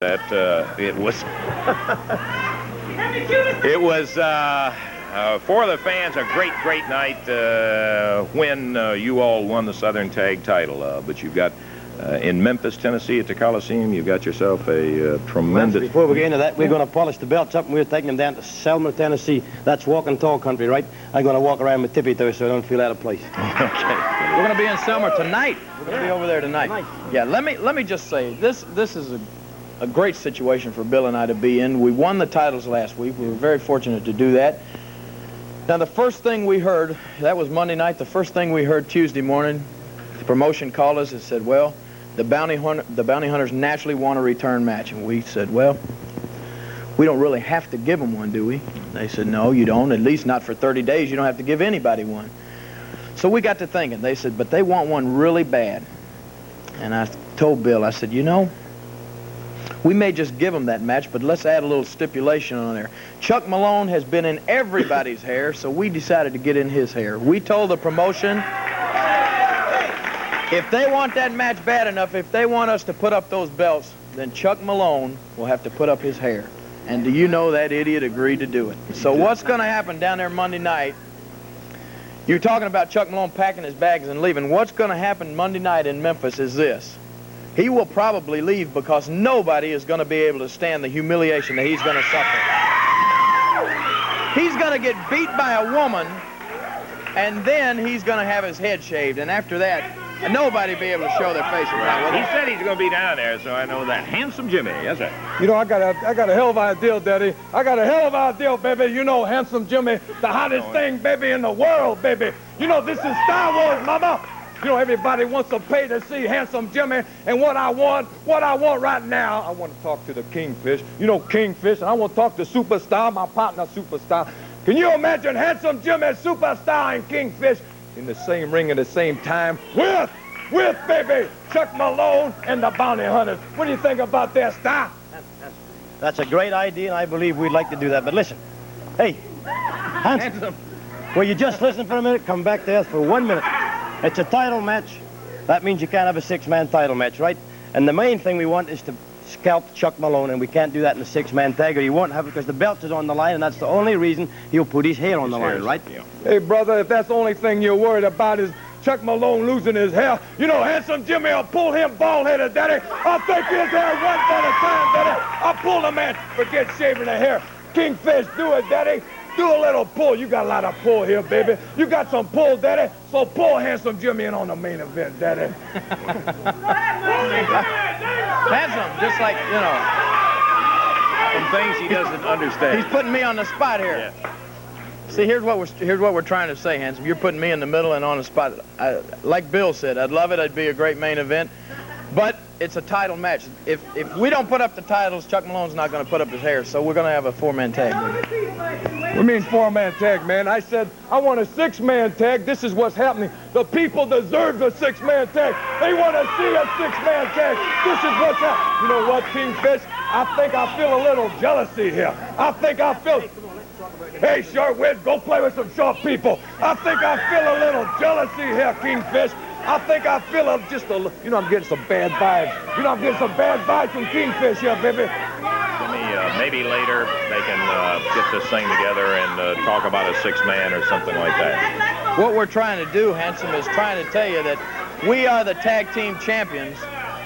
That it was it was for the fans a great night when you all won the Southern Tag title. But you've got in Memphis, Tennessee, at the Coliseum, you've got yourself a tremendous. Before we get into that, we're going to polish the belts up, and we're taking them down to Selma, Tennessee. That's walking tall country, right? I'm going to walk around with tippy toe so I don't feel out of place. Okay. We're going to be in Selma tonight. We're going to be over there tonight. Yeah. Let me just say this is a great situation for Bill and I to be in. We won the titles last week. We were very fortunate to do that. Now, the first thing we heard, that was Monday night, the first thing we heard Tuesday morning, the promotion called us and said, well, the bounty hunters naturally want a return match. And we said, well, we don't really have to give them one, do we? They said, no, you don't. At least not for 30 days. You don't have to give anybody one. So we got to thinking. They said, but they want one really bad. And I told Bill, I said, you know, we may just give them that match, but let's add a little stipulation on there. Chuck Malone has been in everybody's hair, so we decided to get in his hair. We told the promotion, if they want that match bad enough, if they want us to put up those belts, then Chuck Malone will have to put up his hair. And do you know that idiot agreed to do it? So what's going to happen down there Monday night? You're talking about Chuck Malone packing his bags and leaving. What's going to happen Monday night in Memphis is this. He will probably leave because nobody is going to be able to stand the humiliation that he's going to suffer. He's going to get beat by a woman, and then he's going to have his head shaved, and after that, nobody will be able to show their face. Well, he said he's going to be down there, so I know that. Handsome Jimmy, yes, sir. You know, I got a hell of an idea, Daddy. I got a hell of an idea, baby. You know, Handsome Jimmy, the hottest thing, baby, in the world, baby. You know, this is Star Wars, mama. You know, everybody wants to pay to see Handsome Jimmy, and what I want right now, I want to talk to the Kingfish. You know, Kingfish, and I want to talk to Superstar, my partner, Superstar. Can you imagine Handsome Jimmy, Superstar, and Kingfish in the same ring at the same time with baby, Chuck Malone and the Bounty Hunters? What do you think about that, Star? That's a great idea, and I believe we'd like to do that. But listen, hey, Handsome, will you just listen for a minute? Come back to us for 1 minute. It's a title match. That means you can't have a six-man title match, right? And the main thing we want is to scalp Chuck Malone, and we can't do that in a six-man tag, or you won't have it because the belt is on the line, and that's the only reason he'll put his hair on the line, right? Yeah. Hey, brother, if that's the only thing you're worried about is Chuck Malone losing his hair, you know, Handsome Jimmy will pull him bald-headed, Daddy. I'll take his hair one at a time, Daddy. I'll pull the man, forget shaving the hair. Kingfish, do it, Daddy. Do a little pull. You got a lot of pull here, baby. You got some pull, Daddy. So pull Handsome Jimmy in on the main event, Daddy. Handsome, just like, you know. Some things he doesn't understand. He's putting me on the spot here. Yeah. See, here's what we're trying to say, Handsome. You're putting me in the middle and on the spot. Like Bill said, I'd love it. It'd be a great main event. But it's a title match. If we don't put up the titles, Chuck Malone's not going to put up his hair, so we're going to have a four-man tag. We mean four-man tag, man. I said I want a six-man tag. This is what's happening. The people deserve a six-man tag. They want to see a six-man tag. This is what's happening. You know what, Kingfish? I think I feel a little jealousy here. I think I feel... Hey, Shortwig, go play with some short people. I think I feel a little jealousy here, Kingfish. I think I feel just a little, you know, I'm getting some bad vibes. You know, I'm getting some bad vibes from Kingfish here, baby. Jimmy, maybe later they can get this thing together and talk about a six-man or something like that. What we're trying to do, Handsome, is trying to tell you that we are the tag team champions.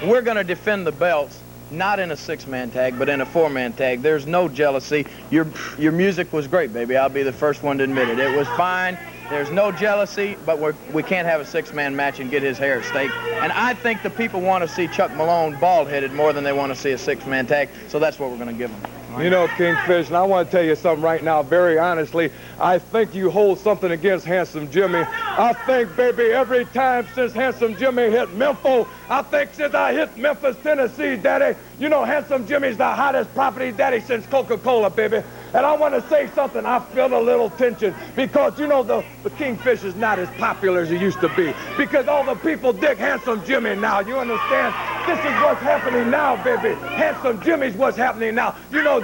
We're going to defend the belts, not in a six-man tag, but in a four-man tag. There's no jealousy. Your music was great, baby. I'll be the first one to admit it. It was fine. There's no jealousy, but we can't have a six-man match and get his hair at stake. And I think the people want to see Chuck Malone bald-headed more than they want to see a six-man tag, so that's what we're going to give them. You know, Kingfish, and I want to tell you something right now, very honestly. I think you hold something against Handsome Jimmy. I think, baby, every time since Handsome Jimmy hit Memphis, I think since I hit Memphis, Tennessee, Daddy, you know, Handsome Jimmy's the hottest property, Daddy, since Coca-Cola, baby. And I want to say something. I feel a little tension because, you know, the Kingfish is not as popular as it used to be because all the people dig Handsome Jimmy now. You understand? This is what's happening now, baby. Handsome Jimmy's what's happening now. You know,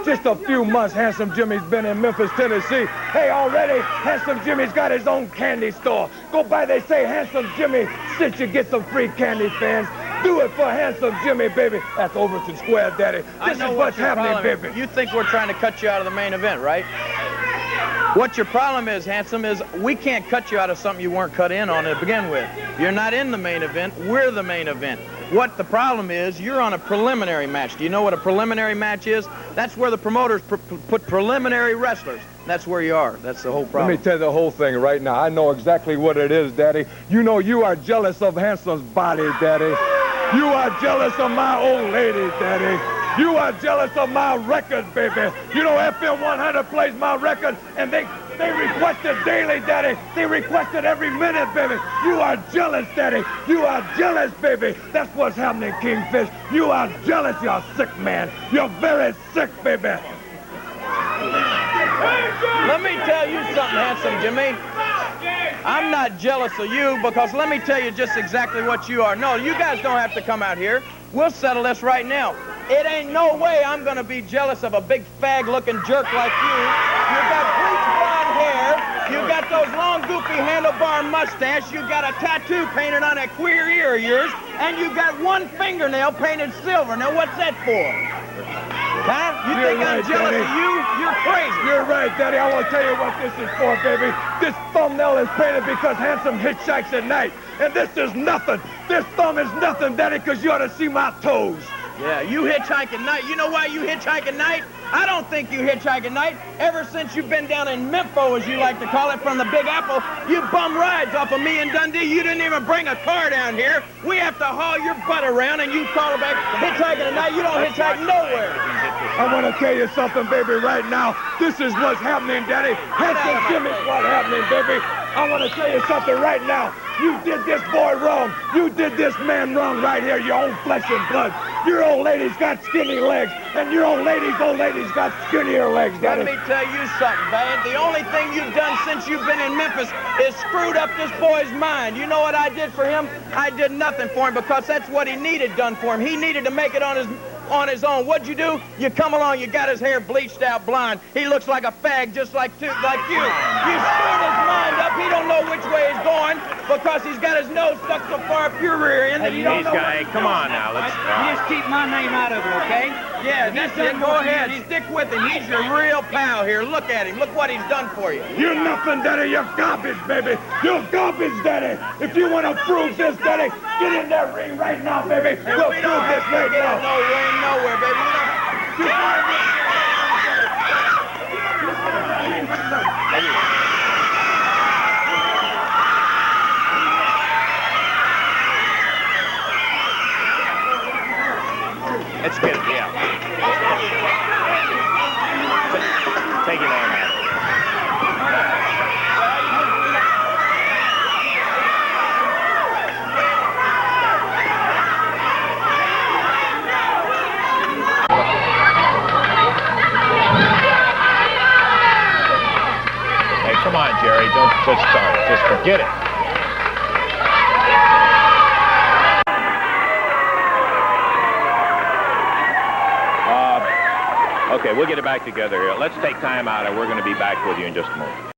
just a few months Handsome Jimmy's been in Memphis, Tennessee. Hey, already Handsome Jimmy's got his own candy store. Go by, they say Handsome Jimmy, since you get some free candy, fans. Do it for Handsome Jimmy, baby. That's Overton Square, Daddy. This is what's happening, baby. You think we're trying to cut you out of the main event, right? What your problem is, Handsome, is we can't cut you out of something you weren't cut in on to begin with. You're not in the main event. We're the main event. What the problem is, you're on a preliminary match. Do you know what a preliminary match is? That's where the promoters put preliminary wrestlers. That's where you are. That's the whole problem. Let me tell you the whole thing right now. I know exactly what it is, Daddy. You know you are jealous of Handsome's body, Daddy. You are jealous of my old lady, Daddy. You are jealous of my record, baby. You know FM 100 plays my record, and they request it daily, Daddy. They request it every minute, baby. You are jealous, Daddy. You are jealous, baby. That's what's happening, Kingfish. You are jealous, you're sick, man. You're very sick, baby. Let me tell you something, Handsome Jimmy. I'm not jealous of you because let me tell you just exactly what you are. No, you guys don't have to come out here. We'll settle this right now. It ain't no way I'm going to be jealous of a big fag-looking jerk like you. You got bleach blonde hair. You got those long, goofy handlebar mustache. You got a tattoo painted on that queer ear of yours. And you got one fingernail painted silver. Now, what's that for? Huh? You think I'm jealous of you? You're crazy. You're right, Daddy. I want to tell you what this is for, baby. This thumbnail is painted because Handsome hitchhikes at night. And this is nothing. This thumb is nothing, Daddy, because you ought to see my toes. Yeah, you hitchhike at night. You know why you hitchhike at night? I don't think you hitchhike at night. Ever since you've been down in Memphis, as you like to call it, from the Big Apple, you bum rides off of me and Dundee. You didn't even bring a car down here. We have to haul your butt around, and you call it back hitchhiking at night. You don't hitchhike nowhere. I want to tell you something, baby, right now. This is what's happening, Daddy. Handsome Jimmy's what's happening, baby. I want to tell you something right now. You did this boy wrong. You did this man wrong right here, your own flesh and blood. Your old lady's got skinny legs, and your old lady's got skinnier legs, Daddy. Let me tell you something, man. The only thing you've done since you've been in Memphis is screwed up this boy's mind. You know what I did for him? I did nothing for him because that's what he needed done for him. He needed to make it on his own. What'd you do? You come along, you got his hair bleached out blonde. He looks like a fag just like you. You screwed his mind up. He don't know which way he's going because he's got his nose stuck so far up your rear end that you don't know Hey, come on now. Let's Just keep my name out of it, okay? Yeah, that's it. Go ahead. Stick with him. He's your real pal here. Look at him. Look what he's done for you. You're nothing, Daddy. You're garbage, baby. You're garbage, Daddy. If you want to prove this, Daddy, get in that ring right now, baby. We'll prove this right now. No, we ain't nowhere, baby. Let's get it, yeah. Take your arm out. Hey, come on, Jerry. Don't just start it. Just forget it. Okay, we'll get it back together here. Let's take time out, and we're going to be back with you in just a moment.